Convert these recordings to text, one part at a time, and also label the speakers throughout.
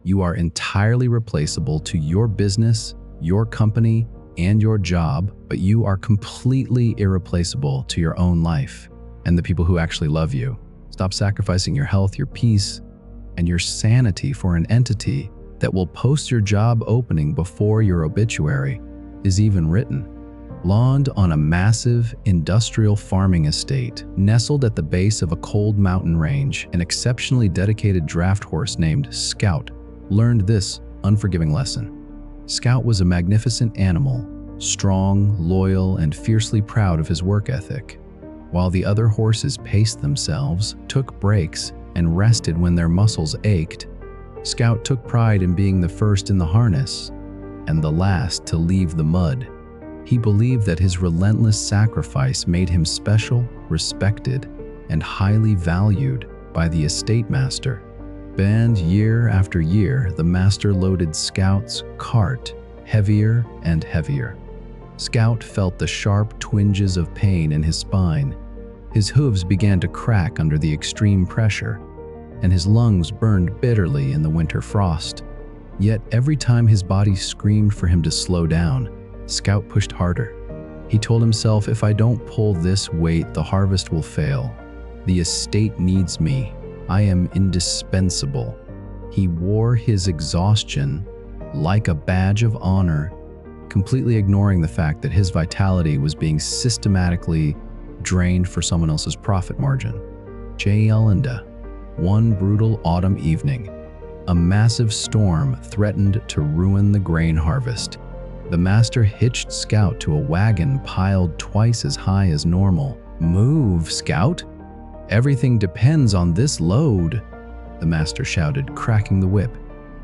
Speaker 1: You are entirely replaceable to your business, your company, and your job, but you are completely irreplaceable to your own life and the people who actually love you. Stop sacrificing your health, your peace, and your sanity for an entity that will post your job opening before your obituary is even written. Launched on a massive industrial farming estate, nestled at the base of a cold mountain range, an exceptionally dedicated draft horse named Scout learned this unforgiving lesson. Scout was a magnificent animal, strong, loyal, and fiercely proud of his work ethic. While the other horses paced themselves, took breaks, and rested when their muscles ached, Scout took pride in being the first in the harness and the last to leave the mud. He believed that his relentless sacrifice made him special, respected, and highly valued by the estate master. And year after year, the master loaded Scout's cart heavier and heavier. Scout felt the sharp twinges of pain in his spine. His hooves began to crack under the extreme pressure, and his lungs burned bitterly in the winter frost. Yet every time his body screamed for him to slow down, Scout pushed harder. He told himself, if I don't pull this weight, the harvest will fail. The estate needs me. I am indispensable. He wore his exhaustion like a badge of honor, completely ignoring the fact that his vitality was being systematically drained for someone else's profit margin. One brutal autumn evening, a massive storm threatened to ruin the grain harvest. The master hitched Scout to a wagon piled twice as high as normal. "Move, Scout! Everything depends on this load," the master shouted, cracking the whip.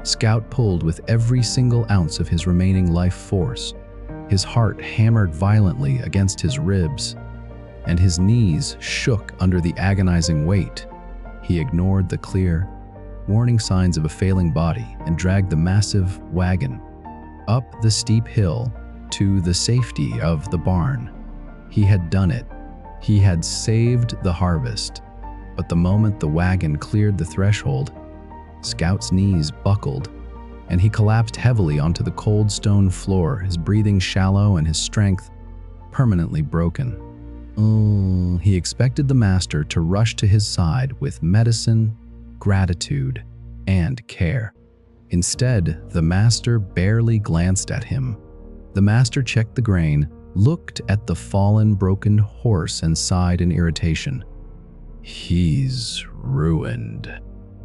Speaker 1: Scout pulled with every single ounce of his remaining life force. His heart hammered violently against his ribs, and his knees shook under the agonizing weight. He ignored the clear, warning signs of a failing body and dragged the massive wagon up the steep hill to the safety of the barn. He had done it. He had saved the harvest. But the moment the wagon cleared the threshold, Scout's knees buckled, and he collapsed heavily onto the cold stone floor, his breathing shallow and his strength permanently broken. He expected the master to rush to his side with medicine, gratitude, and care. Instead, the master barely glanced at him. The master checked the grain, looked at the fallen, broken horse, and sighed in irritation. "He's ruined.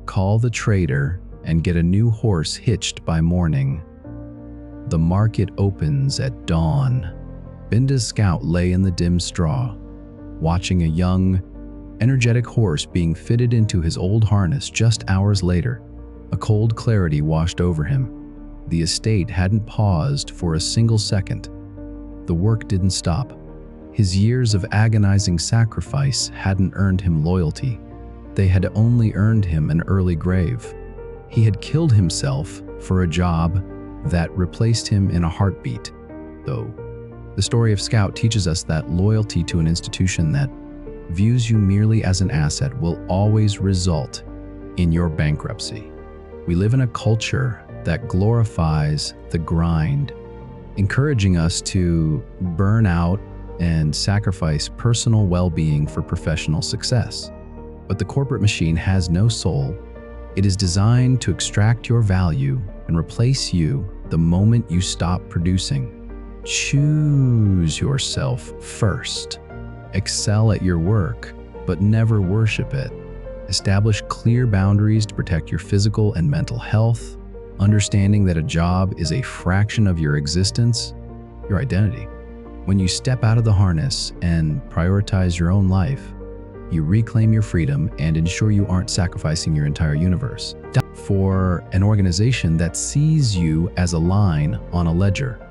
Speaker 1: Call the trader and get a new horse hitched by morning. The market opens at dawn." Binda's Scout lay in the dim straw, watching a young, energetic horse being fitted into his old harness. Just hours later, a cold clarity washed over him. The estate hadn't paused for a single second. The work didn't stop. His years of agonizing sacrifice hadn't earned him loyalty. They had only earned him an early grave. He had killed himself for a job that replaced him in a heartbeat. Though, the story of Scout teaches us that loyalty to an institution that views you merely as an asset will always result in your bankruptcy. We live in a culture that glorifies the grind, encouraging us to burn out and sacrifice personal well-being for professional success. But the corporate machine has no soul. It is designed to extract your value and replace you the moment you stop producing. Choose yourself first. Excel at your work, but never worship it. Establish clear boundaries to protect your physical and mental health, understanding that a job is a fraction of your existence, your identity. When you step out of the harness and prioritize your own life, you reclaim your freedom and ensure you aren't sacrificing your entire universe for an organization that sees you as a line on a ledger.